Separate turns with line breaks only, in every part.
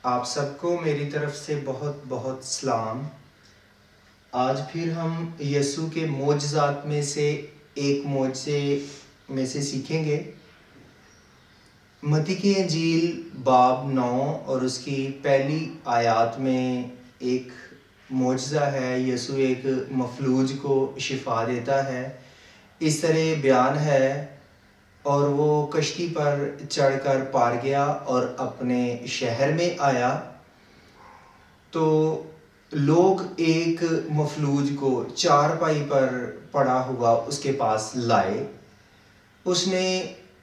آپ سب کو میری طرف سے بہت بہت سلام۔ آج پھر ہم یسوع کے معجزات میں سے ایک معجزے میں سے سیکھیں گے۔ متی کی انجیل باب 9 اور اس کی پہلی آیات میں ایک معجزہ ہے۔ یسوع ایک مفلوج کو شفا دیتا ہے۔ اس طرح بیان ہے، اور وہ کشتی پر چڑھ کر پار گیا اور اپنے شہر میں آیا تو لوگ ایک مفلوج کو چارپائی پر پڑا ہوا اس کے پاس لائے۔ اس نے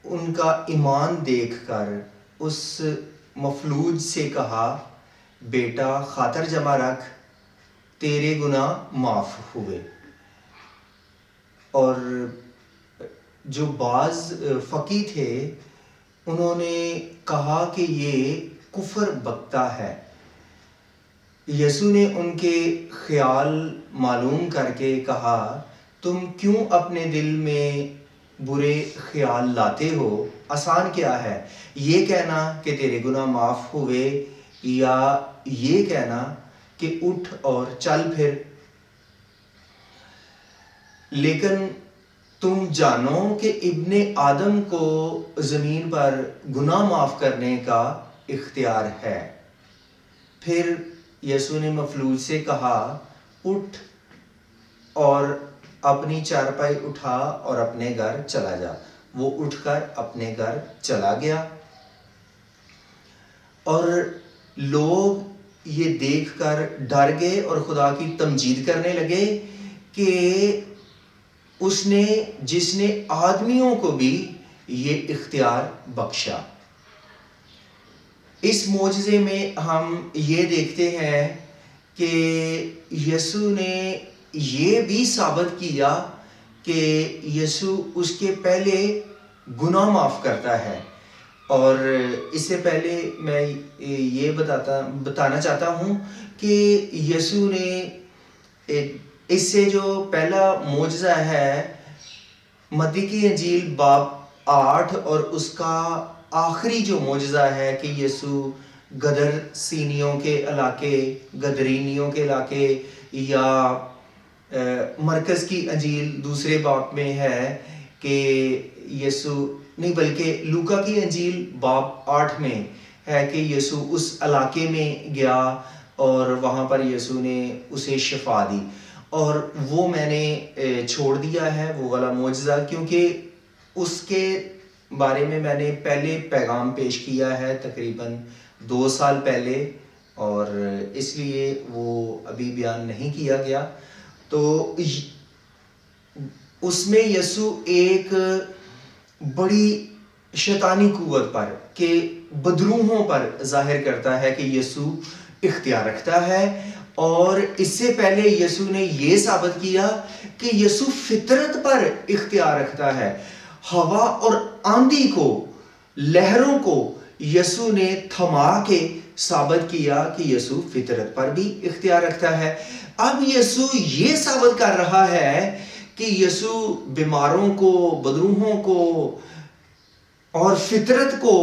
ان کا ایمان دیکھ کر اس مفلوج سے کہا، بیٹا خاطر جمع رکھ، تیرے گناہ معاف ہوئے۔ اور جو بعض فقی تھے انہوں نے کہا کہ یہ کفر بکتا ہے۔ یسوع نے ان کے خیال معلوم کر کے کہا، تم کیوں اپنے دل میں برے خیال لاتے ہو؟ آسان کیا ہے، یہ کہنا کہ تیرے گناہ معاف ہوئے، یا یہ کہنا کہ اٹھ اور چل پھر؟ لیکن تم جانو کہ ابن آدم کو زمین پر گناہ معاف کرنے کا اختیار ہے۔ پھر یسوع نے مفلوج سے کہا، اٹھ اور اپنی چارپائی اٹھا اور اپنے گھر چلا جا۔ وہ اٹھ کر اپنے گھر چلا گیا، اور لوگ یہ دیکھ کر ڈر گئے اور خدا کی تمجید کرنے لگے کہ اس نے جس نے آدمیوں کو بھی یہ اختیار بخشا۔ اس معجزے میں ہم یہ دیکھتے ہیں کہ یسوع نے یہ بھی ثابت کیا کہ یسوع اس کے پہلے گناہ معاف کرتا ہے۔ اور اس سے پہلے میں یہ بتانا چاہتا ہوں کہ یسوع نے اس سے جو پہلا معجزہ ہے متی کی انجیل باب 8 اور اس کا آخری جو معجزہ ہے کہ یسوع گدرسینیوں کے علاقے، گدرینیوں کے علاقے، یا مرکز کی انجیل دوسرے باب میں ہے کہ یسوع نہیں بلکہ لوکا کی انجیل باب 8 میں ہے کہ یسوع اس علاقے میں گیا اور وہاں پر یسوع نے اسے شفا دی۔ اور وہ میں نے چھوڑ دیا ہے وہ والا معجزہ، کیونکہ اس کے بارے میں نے پہلے پیغام پیش کیا ہے تقریباً 2 سال پہلے، اور اس لیے وہ ابھی بیان نہیں کیا گیا۔ تو اس میں یسوع ایک بڑی شیطانی قوت پر کہ بدروحوں پر ظاہر کرتا ہے کہ یسوع اختیار رکھتا ہے۔ اور اس سے پہلے یسوع نے یہ ثابت کیا کہ یسوع فطرت پر اختیار رکھتا ہے۔ ہوا اور آندھی کو، لہروں کو یسوع نے تھما کے ثابت کیا کہ یسوع فطرت پر بھی اختیار رکھتا ہے۔ اب یسوع یہ ثابت کر رہا ہے کہ یسوع بیماروں کو، بدروحوں کو اور فطرت کو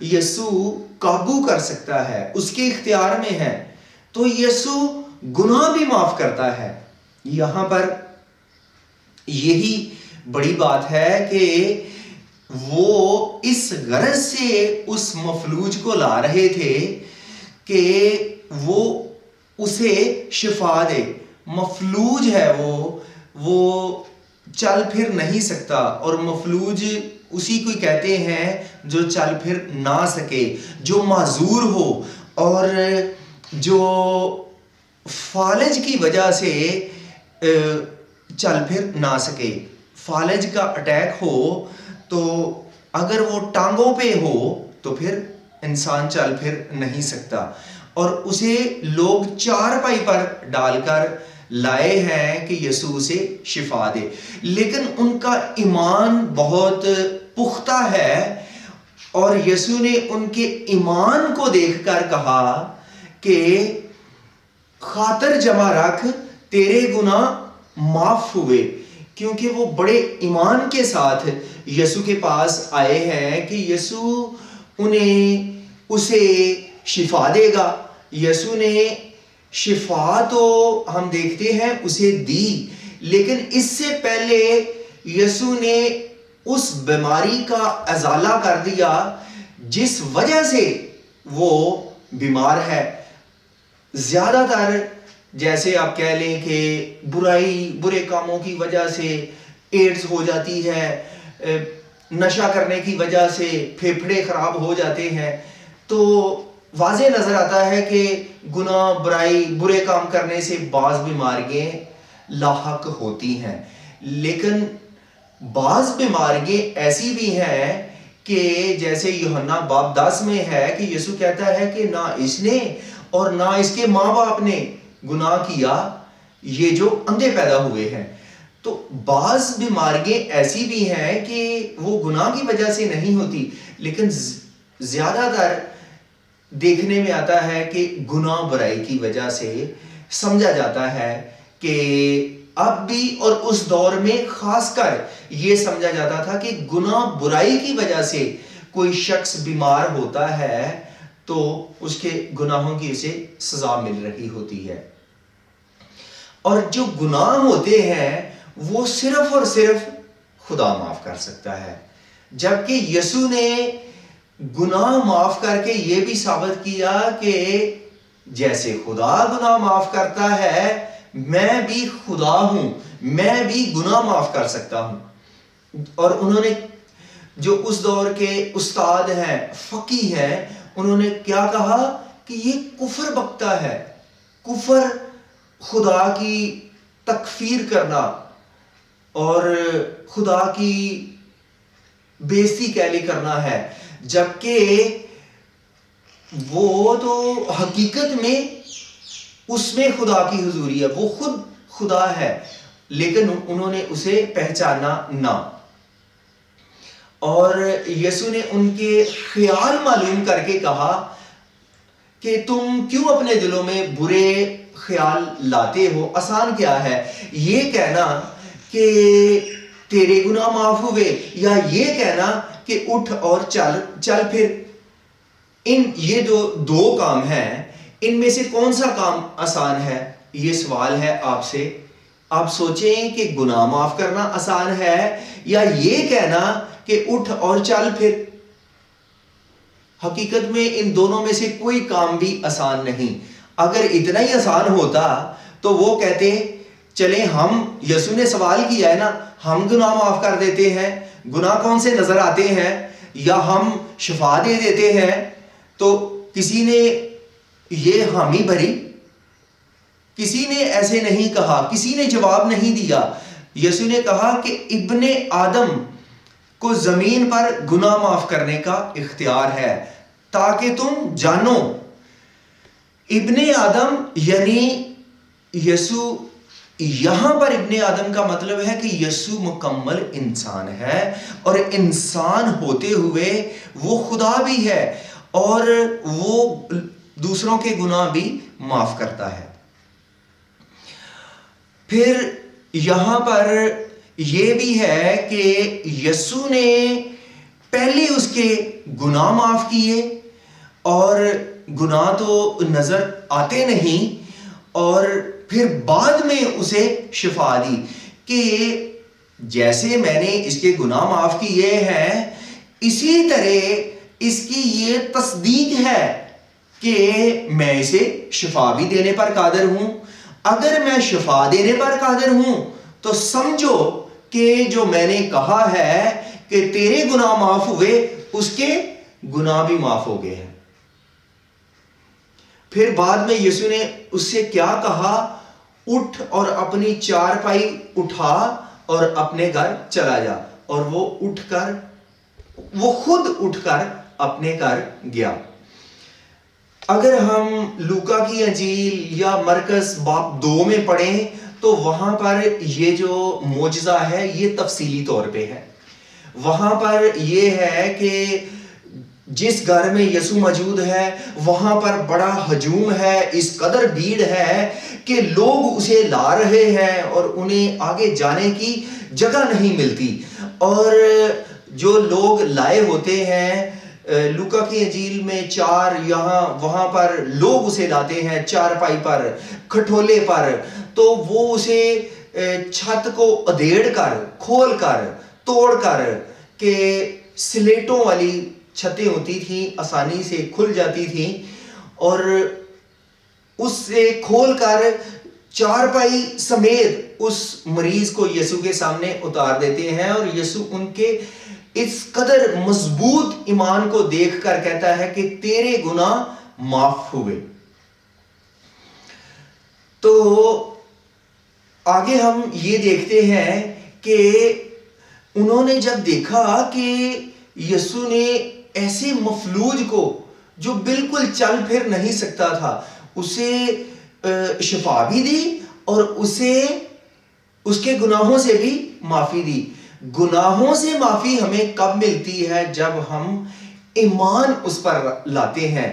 یسوع قابو کر سکتا ہے، اس کے اختیار میں ہے۔ تو یسوع گناہ بھی معاف کرتا ہے۔ یہاں پر یہی بڑی بات ہے کہ وہ اس غرض سے اس مفلوج کو لا رہے تھے کہ وہ اسے شفا دے۔ مفلوج ہے وہ چل پھر نہیں سکتا، اور مفلوج اسی کو کہتے ہیں جو چل پھر نہ سکے، جو معذور ہو اور جو فالج کی وجہ سے چل پھر نہ سکے۔ فالج کا اٹیک ہو تو اگر وہ ٹانگوں پہ ہو تو پھر انسان چل پھر نہیں سکتا، اور اسے لوگ چارپائی پر ڈال کر لائے ہیں کہ یسوع سے شفا دے۔ لیکن ان کا ایمان بہت پختہ ہے، اور یسوع نے ان کے ایمان کو دیکھ کر کہا کہ خاطر جمع رکھ، تیرے گناہ معاف ہوئے۔ کیونکہ وہ بڑے ایمان کے ساتھ یسوع کے پاس آئے ہیں کہ یسوع اسے شفا دے گا. یسوع نے شفا تو ہم دیکھتے ہیں اسے دی، لیکن اس سے پہلے یسوع نے اس بیماری کا ازالہ کر دیا جس وجہ سے وہ بیمار ہے. زیادہ تر جیسے آپ کہہ لیں کہ برے کاموں کی وجہ سے ایڈز ہو جاتی ہے، نشہ کرنے کی وجہ سے پھیپھڑے خراب ہو جاتے ہیں، تو واضح نظر آتا ہے کہ گناہ، برائی، برے کام کرنے سے بعض بیماریاں لاحق ہوتی ہیں. لیکن بعض بیماریاں ایسی بھی ہیں کہ جیسے یوحنا باب 10 میں ہے کہ یسوع کہتا ہے کہ نہ اس نے اور نہ اس کے ماں باپ نے گناہ کیا، یہ جو اندھے پیدا ہوئے ہیں. تو بعض بیماریاں ایسی بھی ہیں کہ وہ گناہ کی وجہ سے نہیں ہوتی، لیکن زیادہ تر دیکھنے میں آتا ہے کہ گناہ برائی کی وجہ سے سمجھا جاتا ہے کہ اب بھی اور اس دور میں خاص کر یہ سمجھا جاتا تھا کہ گناہ برائی کی وجہ سے کوئی شخص بیمار ہوتا ہے تو اس کے گناہوں کی اسے سزا مل رہی ہوتی ہے. اور جو گناہ ہوتے ہیں وہ صرف اور صرف خدا معاف کر سکتا ہے، جبکہ یسوع نے گناہ معاف کر کے یہ بھی ثابت کیا کہ جیسے خدا گناہ معاف کرتا ہے میں بھی خدا ہوں، میں بھی گناہ معاف کر سکتا ہوں. اور انہوں نے جو اس دور کے استاد ہیں، فقیہ ہیں، انہوں نے کیا کہا کہ یہ کفر بکتا ہے. کفر خدا کی تکفیر کرنا اور خدا کی بےزتی کہلی کرنا ہے، جبکہ وہ تو حقیقت میں اس میں خدا کی حضوری ہے، وہ خود خدا ہے، لیکن انہوں نے اسے پہچانا نہ. اور یسوع نے ان کے خیال معلوم کر کے کہا کہ تم کیوں اپنے دلوں میں برے خیال لاتے ہو؟ آسان کیا ہے یہ کہنا کہ تیرے گناہ معاف ہوئے، یا یہ کہنا کہ اٹھ اور چل پھر. یہ جو دو کام ہیں، ان میں سے کون سا کام آسان ہے؟ یہ سوال ہے آپ سے. آپ سوچیں کہ گناہ معاف کرنا آسان ہے یا یہ کہنا کہ اٹھ اور چل پھر. حقیقت میں ان دونوں میں سے کوئی کام بھی آسان نہیں. اگر اتنا ہی آسان ہوتا تو وہ کہتے چلیں ہم، یسوع نے سوال کیا ہے نا، ہم گناہ معاف کر دیتے ہیں. گناہ کون سے نظر آتے ہیں؟ یا ہم شفا دے دیتے ہیں. تو کسی نے یہ حامی بھری؟ کسی نے ایسے نہیں کہا، کسی نے جواب نہیں دیا. یسوع نے کہا کہ ابن آدم کو زمین پر گناہ معاف کرنے کا اختیار ہے تاکہ تم جانو. ابن آدم یعنی یسوع. یہاں پر ابن آدم کا مطلب ہے کہ یسوع مکمل انسان ہے، اور انسان ہوتے ہوئے وہ خدا بھی ہے، اور وہ دوسروں کے گناہ بھی معاف کرتا ہے. پھر یہاں پر یہ بھی ہے کہ یسوع نے پہلے اس کے گناہ معاف کیے، اور گناہ تو نظر آتے نہیں، اور پھر بعد میں اسے شفا دی کہ جیسے میں نے اس کے گناہ معاف کیے ہیں، اسی طرح اس کی یہ تصدیق ہے کہ میں اسے شفا بھی دینے پر قادر ہوں. اگر میں شفا دینے پر قادر ہوں تو سمجھو کہ جو میں نے کہا ہے کہ تیرے گناہ معاف ہوئے، اس کے گناہ بھی معاف ہو گئے ہیں. پھر بعد میں یسوع نے اس سے کیا کہا؟ اٹھ اور اپنی چارپائی اٹھا اور اپنے گھر چلا جا. اور وہ خود اٹھ کر اپنے گھر گیا. اگر ہم لوکا کی انجیل یا مرکز باب 2 میں پڑھیں تو وہاں پر یہ جو معجزہ ہے یہ تفصیلی طور پہ ہے. وہاں پر یہ ہے کہ جس گھر میں یسوع موجود ہے وہاں پر بڑا ہجوم ہے، اس قدر بھیڑ ہے کہ لوگ اسے لا رہے ہیں اور انہیں آگے جانے کی جگہ نہیں ملتی. اور جو لوگ لائے ہوتے ہیں لوکا کی انجیل میں 4 یہاں وہاں پر لوگ اسے لاتے ہیں چارپائی پر, کھٹولے پر, تو وہ اسے چھت کو ادھیڑ کر, کھول کر, توڑ کر, کہ سلیٹوں والی چھتیں ہوتی تھیں, آسانی سے کھل جاتی تھیں, اور اس سے کھول کر چارپائی سمیت اس مریض کو یسوع کے سامنے اتار دیتے ہیں, اور یسوع ان کے اس قدر مضبوط ایمان کو دیکھ کر کہتا ہے کہ تیرے گناہ معاف ہوئے. تو آگے ہم یہ دیکھتے ہیں کہ انہوں نے جب دیکھا کہ یسوع نے ایسے مفلوج کو, جو بالکل چل پھر نہیں سکتا تھا, اسے شفا بھی دی اور اسے اس کے گناہوں سے بھی معافی دی. گناہوں سے معافی ہمیں کب ملتی ہے؟ جب ہم ایمان اس پر لاتے ہیں.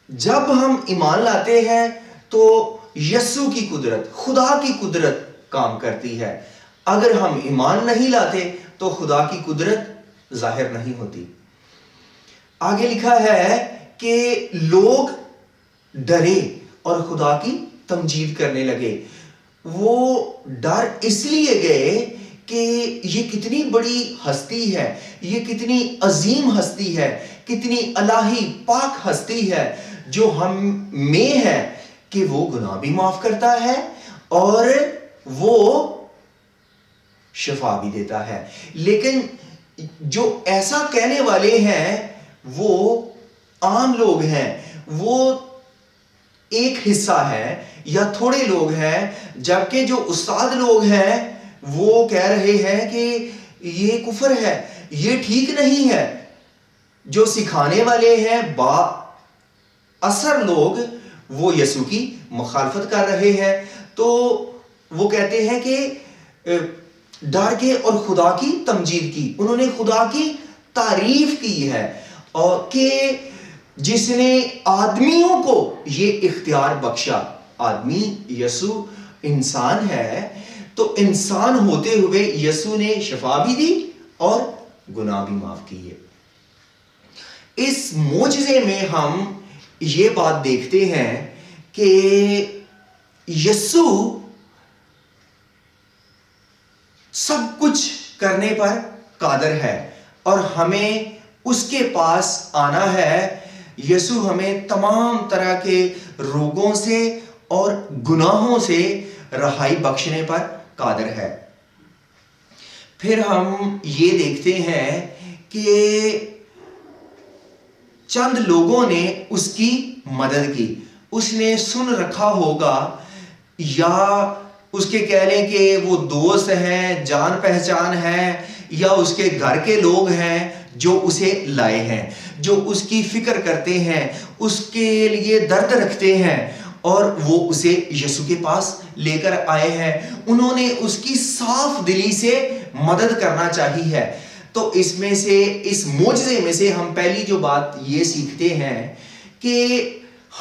جب ہم ایمان لاتے ہیں تو یسوع کی قدرت, خدا کی قدرت کام کرتی ہے. اگر ہم ایمان نہیں لاتے تو خدا کی قدرت ظاہر نہیں ہوتی. آگے لکھا ہے کہ لوگ ڈرے اور خدا کی تمجید کرنے لگے. وہ ڈر اس لیے گئے کہ یہ کتنی بڑی ہستی ہے, یہ کتنی عظیم ہستی ہے, کتنی الہی پاک ہستی ہے جو ہم میں ہے, کہ وہ گناہ بھی معاف کرتا ہے اور وہ شفا بھی دیتا ہے. لیکن جو ایسا کہنے والے ہیں وہ عام لوگ ہیں, وہ ایک حصہ ہے یا تھوڑے لوگ ہیں, جبکہ جو استاد لوگ ہیں وہ کہہ رہے ہیں کہ یہ کفر ہے, یہ ٹھیک نہیں ہے. جو سکھانے والے ہیں با اثر لوگ, وہ یسوع کی مخالفت کر رہے ہیں. تو وہ کہتے ہیں کہ ڈر کے اور خدا کی تمجید کی, انہوں نے خدا کی تعریف کی ہے, اور کہ جس نے آدمیوں کو یہ اختیار بخشا. آدمی یسوع انسان ہے, تو انسان ہوتے ہوئے یسوع نے شفا بھی دی اور گناہ بھی معاف کیے. اس معجزے میں ہم یہ بات دیکھتے ہیں کہ یسوع سب کچھ کرنے پر قادر ہے اور ہمیں اس کے پاس آنا ہے. یسوع ہمیں تمام طرح کے روگوں سے اور گناہوں سے رہائی بخشنے پر قادر ہے. پھر ہم یہ دیکھتے ہیں کہ چند لوگوں نے اس کی مدد کی. اس نے سن رکھا ہوگا, یا اس کے کہہ لیں کہ وہ دوست ہیں, جان پہچان ہیں, یا اس کے گھر کے لوگ ہیں جو اسے لائے ہیں, جو اس کی فکر کرتے ہیں, اس کے لیے درد رکھتے ہیں, اور وہ اسے یسوع کے پاس لے کر آئے ہیں. انہوں نے اس کی صاف دلی سے مدد کرنا چاہی ہے. تو اس میں سے, اس معجزے میں سے ہم پہلی جو بات یہ سیکھتے ہیں کہ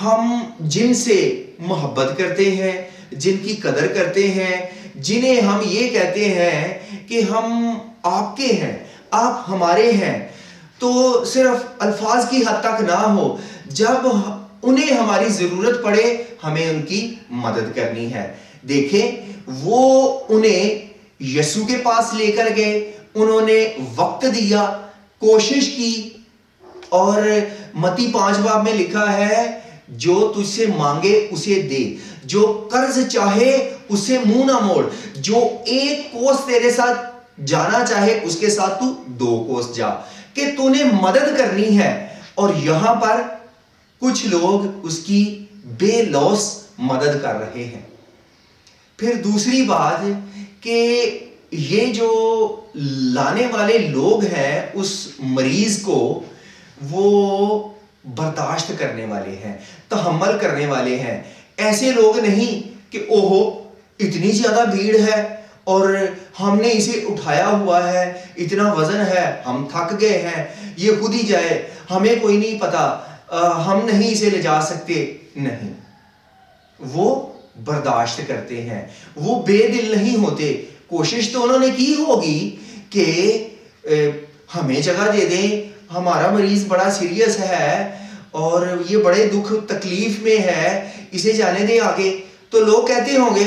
ہم جن سے محبت کرتے ہیں, جن کی قدر کرتے ہیں, جنہیں ہم یہ کہتے ہیں کہ ہم آپ کے ہیں, آپ ہمارے ہیں, تو صرف الفاظ کی حد تک نہ ہو, جب انہیں ہماری ضرورت پڑے ہمیں ان کی مدد کرنی ہے. دیکھیں وہ انہیں یسوع کے پاس لے کر گئے, انہوں نے وقت دیا, کوشش کی, اور متی 5 باب میں لکھا ہے جو تجھ سے مانگے اسے دے, جو قرض چاہے اسے منہ نہ موڑ, جو 1 کوس تیرے ساتھ جانا چاہے اس کے ساتھ تو 2 کوس جا, کہ تو نے مدد کرنی ہے. اور یہاں پر کچھ لوگ اس کی بے لوث مدد کر رہے ہیں. پھر دوسری بات کہ یہ جو لانے والے لوگ ہیں اس مریض کو, وہ برداشت کرنے والے ہیں, تحمل کرنے والے ہیں. ایسے لوگ نہیں کہ اوہو اتنی زیادہ بھیڑ ہے اور ہم نے اسے اٹھایا ہوا ہے, اتنا وزن ہے, ہم تھک گئے ہیں, یہ خود ہی جائے, ہمیں کوئی نہیں پتا, ہم نہیں اسے لے جا سکتے. نہیں, وہ برداشت کرتے ہیں, وہ بے دل نہیں ہوتے. کوشش تو انہوں نے کی ہوگی کہ ہمیں جگہ دے دیں, ہمارا مریض بڑا سیریس ہے اور یہ بڑے دکھ تکلیف میں ہے, اسے جانے دیں آگے. تو لوگ کہتے ہوں گے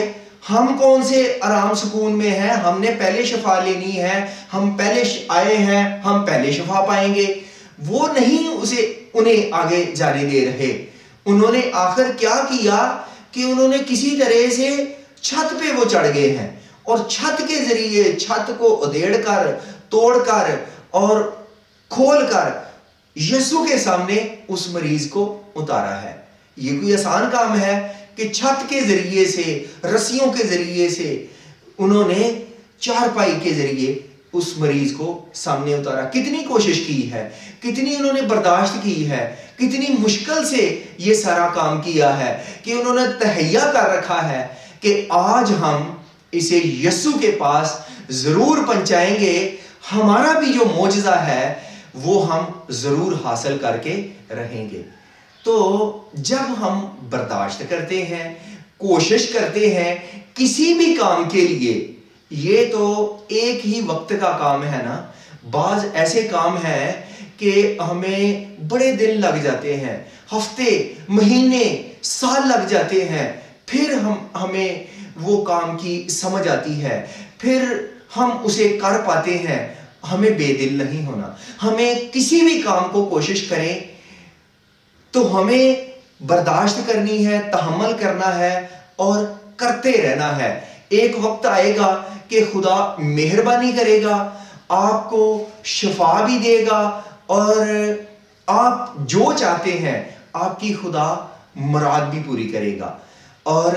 ہم کون سے آرام سکون میں ہیں, ہم نے پہلے شفا لینی ہے, ہم پہلے آئے ہیں, ہم پہلے شفا پائیں گے. وہ نہیں انہیں آگے جانے دے رہے. انہوں نے آخر کیا کیا کہ انہوں نے کسی طرح سے چھت پہ وہ چڑھ گئے ہیں اور چھت کے ذریعے چھت کو ادھیڑ کر, توڑ کر اور کھول کر یسوع کے سامنے اس مریض کو اتارا ہے. یہ کوئی آسان کام ہے کہ چھت کے ذریعے سے, رسیوں کے ذریعے سے انہوں نے چارپائی کے ذریعے اس مریض کو سامنے اتارا. کتنی کوشش کی ہے, کتنی انہوں نے برداشت کی ہے, کتنی مشکل سے یہ سارا کام کیا ہے کہ انہوں نے تہیا کر رکھا ہے کہ آج ہم اسے یسوع کے پاس ضرور پہنچائیں گے, ہمارا بھی جو معجزہ ہے وہ ہم ضرور حاصل کر کے رہیں گے. تو جب ہم برداشت کرتے ہیں, کوشش کرتے ہیں کسی بھی کام کے لیے, یہ تو ایک ہی وقت کا کام ہے نا. بعض ایسے کام ہیں کہ ہمیں بڑے دن لگ جاتے ہیں, ہفتے, مہینے, سال لگ جاتے ہیں, پھر ہمیں وہ کام کی سمجھ آتی ہے, پھر ہم اسے کر پاتے ہیں. ہمیں بے دل نہیں ہونا. ہمیں کسی بھی کام کو کوشش کریں تو ہمیں برداشت کرنی ہے, تحمل کرنا ہے اور کرتے رہنا ہے. ایک وقت آئے گا کہ خدا مہربانی کرے گا, آپ کو شفا بھی دے گا اور آپ جو چاہتے ہیں آپ کی خدا مراد بھی پوری کرے گا. اور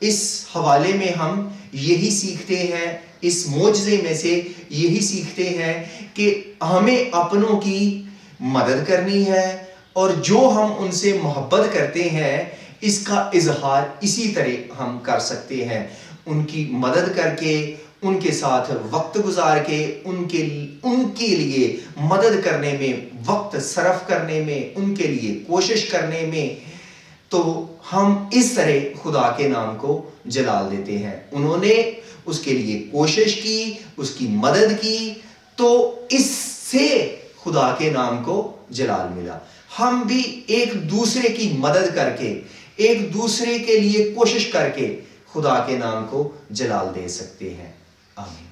اس حوالے میں ہم یہی سیکھتے ہیں, اس معجزے میں سے یہی سیکھتے ہیں کہ ہمیں اپنوں کی مدد کرنی ہے اور جو ہم ان سے محبت کرتے ہیں اس کا اظہار اسی طرح ہم کر سکتے ہیں. ان کی مدد کر کے, ان کے ساتھ وقت گزار کے, ان کے لیے مدد کرنے میں, وقت صرف کرنے میں, ان کے لیے کوشش کرنے میں, تو ہم اس طرح خدا کے نام کو جلال دیتے ہیں. انہوں نے اس کے لیے کوشش کی, اس کی مدد کی, تو اس سے خدا کے نام کو جلال ملا. ہم بھی ایک دوسرے کی مدد کر کے, ایک دوسرے کے لیے کوشش کر کے خدا کے نام کو جلال دے سکتے ہیں. آمین.